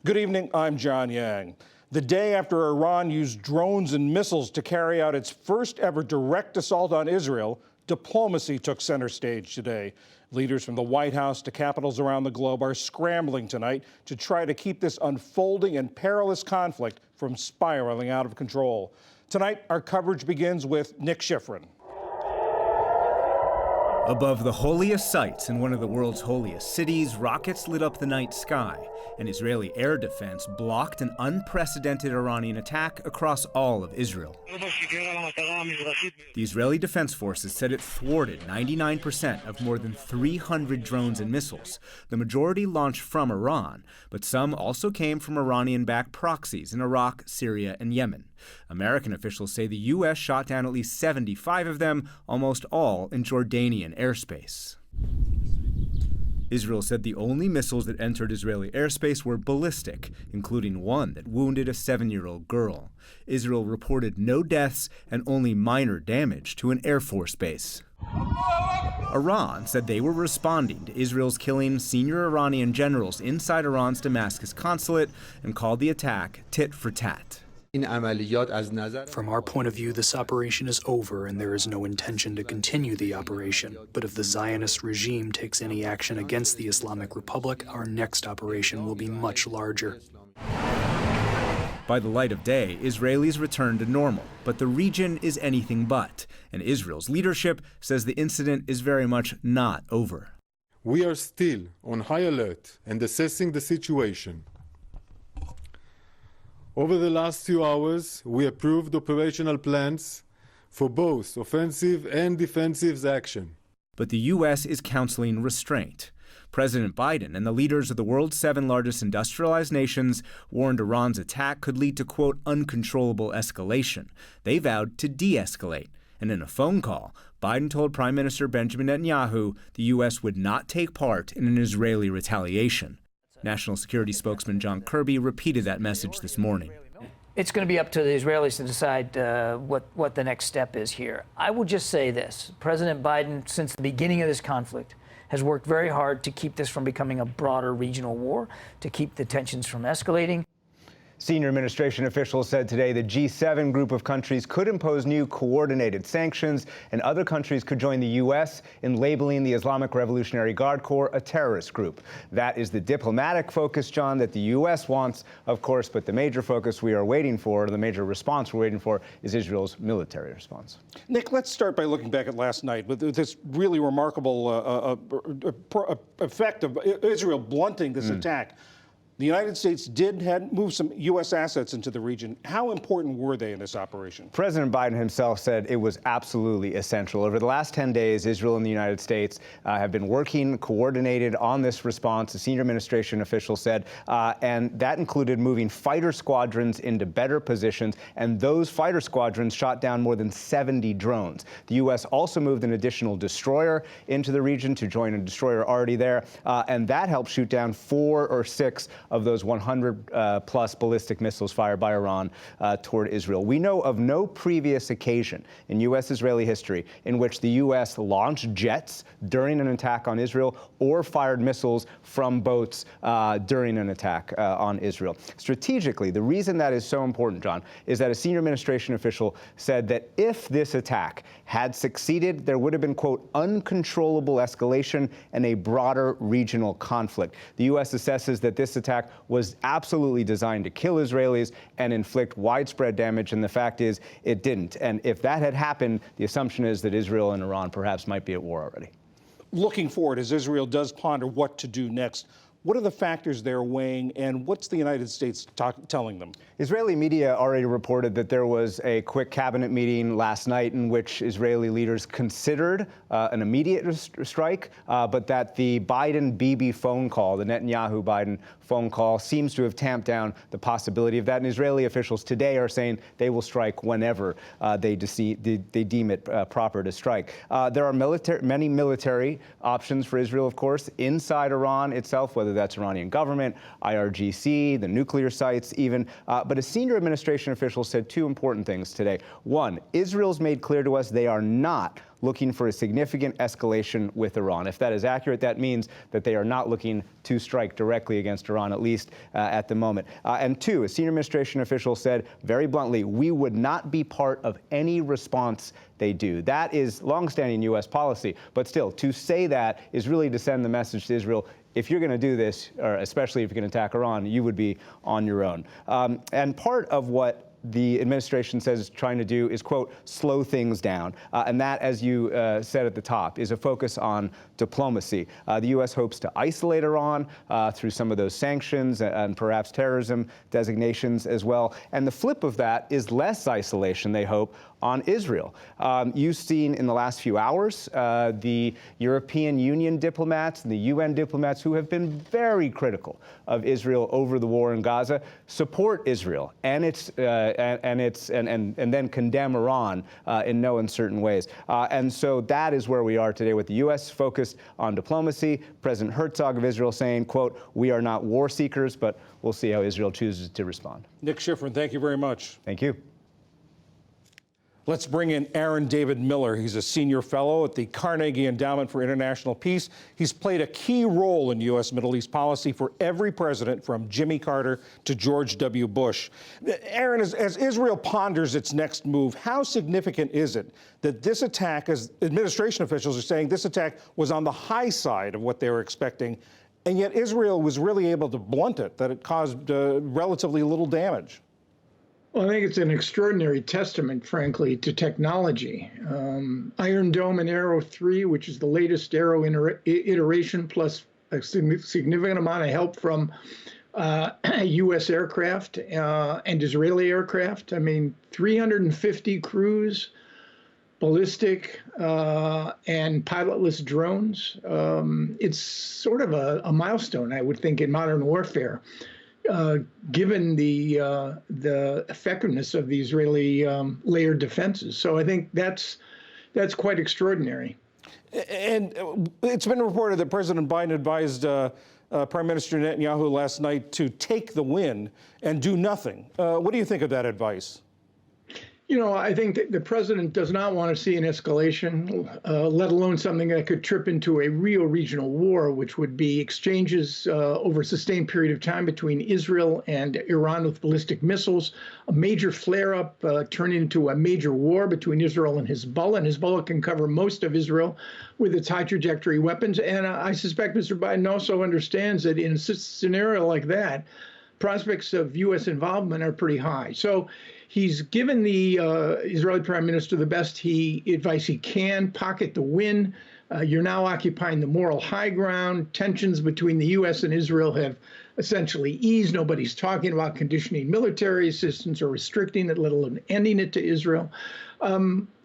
Good evening, I'm John Yang. The day after Iran used drones and missiles to carry out its first ever direct assault on Israel, diplomacy took center stage today. Leaders from the White House to capitals around the globe are scrambling tonight to try to keep this unfolding and perilous conflict from spiraling out of control. Tonight, our coverage begins with Nick Schifrin. Above the holiest sites in one of the world's holiest cities, rockets lit up the night sky, and Israeli air defense blocked an unprecedented Iranian attack across all of Israel. The Israeli Defense Forces said it thwarted 99% of more than 300 drones and missiles, the majority launched from Iran, but some also came from Iranian-backed proxies in Iraq, Syria, and Yemen. American officials say the U.S. shot down at least 75 of them, almost all in Jordanian airspace. Israel said the only missiles that entered Israeli airspace were ballistic, including one that wounded a 7-year-old girl. Israel reported no deaths and only minor damage to an Air Force base. Iran said they were responding to Israel's killing senior Iranian generals inside Iran's Damascus consulate and called the attack tit for tat. From our point of view, this operation is over and there is no intention to continue the operation. But if the Zionist regime takes any action against the Islamic Republic, our next operation will be much larger. By the light of day, Israelis returned to normal, but the region is anything but, and Israel's leadership says the incident is very much not over. We are still on high alert and assessing the situation. Over the last few hours, we approved operational plans for both offensive and defensive action. But the U.S. is counseling restraint. President Biden and the leaders of the world's 7 largest industrialized nations warned Iran's attack could lead to, quote, uncontrollable escalation. They vowed to de-escalate. And in a phone call, Biden told Prime Minister Benjamin Netanyahu the U.S. would not take part in an Israeli retaliation. National Security spokesman John Kirby repeated that message this morning. It's going to be up to the Israelis to decide what the next step is here. I will just say this. President Biden, since the beginning of this conflict, has worked very hard to keep this from becoming a broader regional war, to keep the tensions from escalating. Senior administration officials said today the G7 group of countries could impose new coordinated sanctions, and other countries could join the U.S. in labeling the Islamic Revolutionary Guard Corps a terrorist group. That is the diplomatic focus, John, that the U.S. wants, of course, but the major focus we are waiting for, the major response we're waiting for, is Israel's military response. Nick, let's start by looking back at last night with this really remarkable effect of Israel blunting this attack. The United States had moved some U.S. assets into the region. How important were they in this operation? President Biden himself said it was absolutely essential. Over the last 10 days, Israel and the United States have been working coordinated on this response, a senior administration official said, and that included moving fighter squadrons into better positions, and those fighter squadrons shot down more than 70 drones. The U.S. also moved an additional destroyer into the region to join a destroyer already there, and that helped shoot down 4 or 6 of those 100-plus ballistic missiles fired by Iran toward Israel. We know of no previous occasion in U.S.-Israeli history in which the U.S. launched jets during an attack on Israel or fired missiles from boats during an attack on Israel. Strategically, the reason that is so important, John, is that a senior administration official said that if this attack had succeeded, there would have been, quote, uncontrollable escalation and a broader regional conflict. The U.S. assesses that this attack was absolutely designed to kill Israelis and inflict widespread damage, and the fact is it didn't. And if that had happened, the assumption is that Israel and Iran perhaps might be at war already. Looking forward, as Israel does ponder what to do next, what are the factors they're weighing, and what's the United States telling them? Israeli media already reported that there was a quick cabinet meeting last night in which Israeli leaders considered an immediate strike, but that the Biden-Bibi phone call, the Netanyahu-Biden phone call, seems to have tamped down the possibility of that. And Israeli officials today are saying they will strike whenever they deem it proper to strike. There are many military options for Israel, of course, inside Iran itself, whether that's Iranian government, IRGC, the nuclear sites even. But a senior administration official said 2 important things today. One, Israel's made clear to us they are not looking for a significant escalation with Iran. If that is accurate, that means that they are not looking to strike directly against Iran, at least at the moment. And two, a senior administration official said very bluntly, we would not be part of any response they do. That is longstanding U.S. policy. But still, to say that is really to send the message to Israel, if you're going to do this, or especially if you're going to attack Iran, you would be on your own. And part of what the administration says it's trying to do is, quote, slow things down. And that, as you said at the top, is a focus on diplomacy. The U.S. hopes to isolate Iran through some of those sanctions and perhaps terrorism designations as well. And the flip of that is less isolation, they hope, on Israel. You've seen in the last few hours the European Union diplomats and the UN diplomats who have been very critical of Israel over the war in Gaza support Israel and then condemn Iran in no uncertain ways. And so that is where we are today, with the U.S. focused on diplomacy. President Herzog of Israel saying, quote, we are not war seekers, but we'll see how Israel chooses to respond. Nick Schifrin, thank you very much. Thank you. Let's bring in Aaron David Miller. He's a senior fellow at the Carnegie Endowment for International Peace. He's played a key role in U.S. Middle East policy for every president from Jimmy Carter to George W. Bush. Aaron, as Israel ponders its next move, how significant is it that this attack, as administration officials are saying, this attack was on the high side of what they were expecting, and yet Israel was really able to blunt it, that it caused relatively little damage? Well, I think it's an extraordinary testament, frankly, to technology. Iron Dome and Arrow 3, which is the latest Arrow iteration, plus a significant amount of help from U.S. aircraft and Israeli aircraft. I mean, 350 crews, ballistic and pilotless drones. It's sort of a milestone, I would think, in modern warfare. Given the effectiveness of the Israeli layered defenses. So I think that's quite extraordinary. And it's been reported that President Biden advised Prime Minister Netanyahu last night to take the win and do nothing. What do you think of that advice? You know, I think that the president does not want to see an escalation, let alone something that could trip into a real regional war, which would be exchanges over a sustained period of time between Israel and Iran with ballistic missiles, a major flare-up turning into a major war between Israel and Hezbollah. And Hezbollah can cover most of Israel with its high-trajectory weapons. And I suspect Mr. Biden also understands that in a scenario like that, prospects of U.S. involvement are pretty high. So he's given the Israeli prime minister the best advice he can, pocket the win. You're now occupying the moral high ground. Tensions between the U.S. and Israel have essentially eased. Nobody's talking about conditioning military assistance or restricting it, let alone ending it to Israel.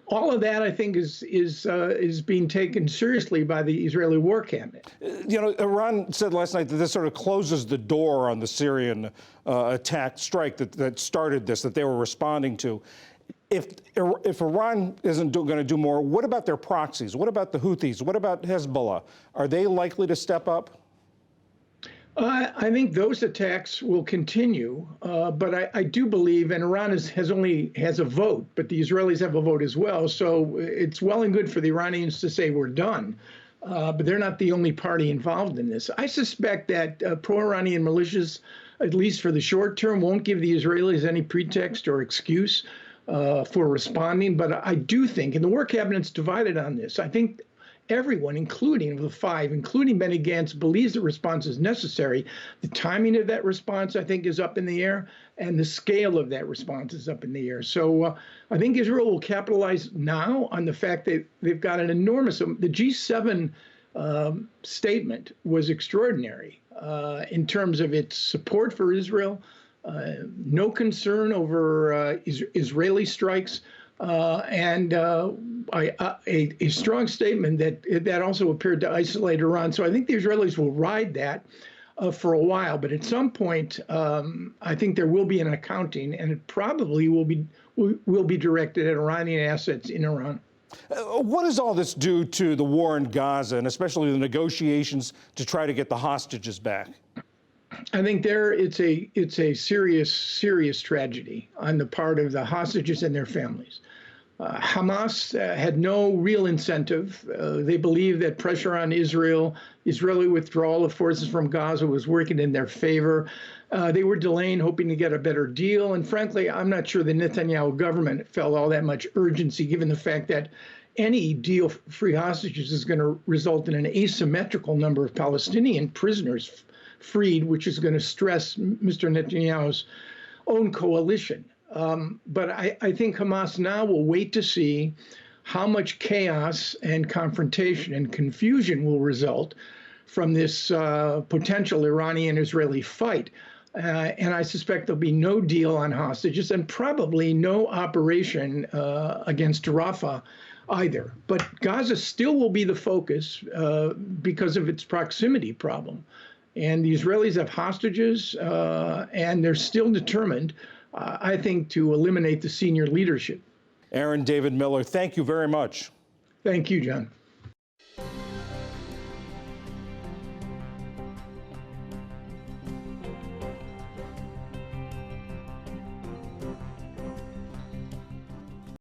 All of that, I think, is being taken seriously by the Israeli war cabinet. You know, Iran said last night that this sort of closes the door on the Syrian strike that started this, that they were responding to. If Iran isn't going to do more, what about their proxies? What about the Houthis? What about Hezbollah? Are they likely to step up? I think those attacks will continue, but I do believe, and Iran has a vote, but the Israelis have a vote as well. So it's well and good for the Iranians to say we're done, but they're not the only party involved in this. I suspect that pro-Iranian militias, at least for the short term, won't give the Israelis any pretext or excuse for responding. But I do think, and the war cabinet's divided on this, I think everyone, including the five, including Benny Gantz, believes the response is necessary. The timing of that response, I think, is up in the air, and the scale of that response is up in the air. So I think Israel will capitalize now on the fact that they've got an enormous, the G7 statement was extraordinary in terms of its support for Israel, no concern over Israeli strikes, and a strong statement that also appeared to isolate Iran. So I think the Israelis will ride that for a while. But at some point, I think there will be an accounting, and it probably will be directed at Iranian assets in Iran. What does all this do to the war in Gaza, and especially the negotiations to try to get the hostages back? I think it's a serious tragedy on the part of the hostages and their families. Hamas had no real incentive. They believe that pressure on Israeli withdrawal of forces from Gaza was working in their favor. They were delaying, hoping to get a better deal. And frankly, I'm not sure the Netanyahu government felt all that much urgency, given the fact that any deal for free hostages is going to result in an asymmetrical number of Palestinian prisoners freed, which is going to stress Mr. Netanyahu's own coalition. But I think Hamas now will wait to see how much chaos and confrontation and confusion will result from this potential Iranian-Israeli fight. And I suspect there'll be no deal on hostages and probably no operation against Rafah either. But Gaza still will be the focus because of its proximity problem. And the Israelis have hostages, and they're still determined, I think, to eliminate the senior leadership. Aaron David Miller, thank you very much. Thank you, John.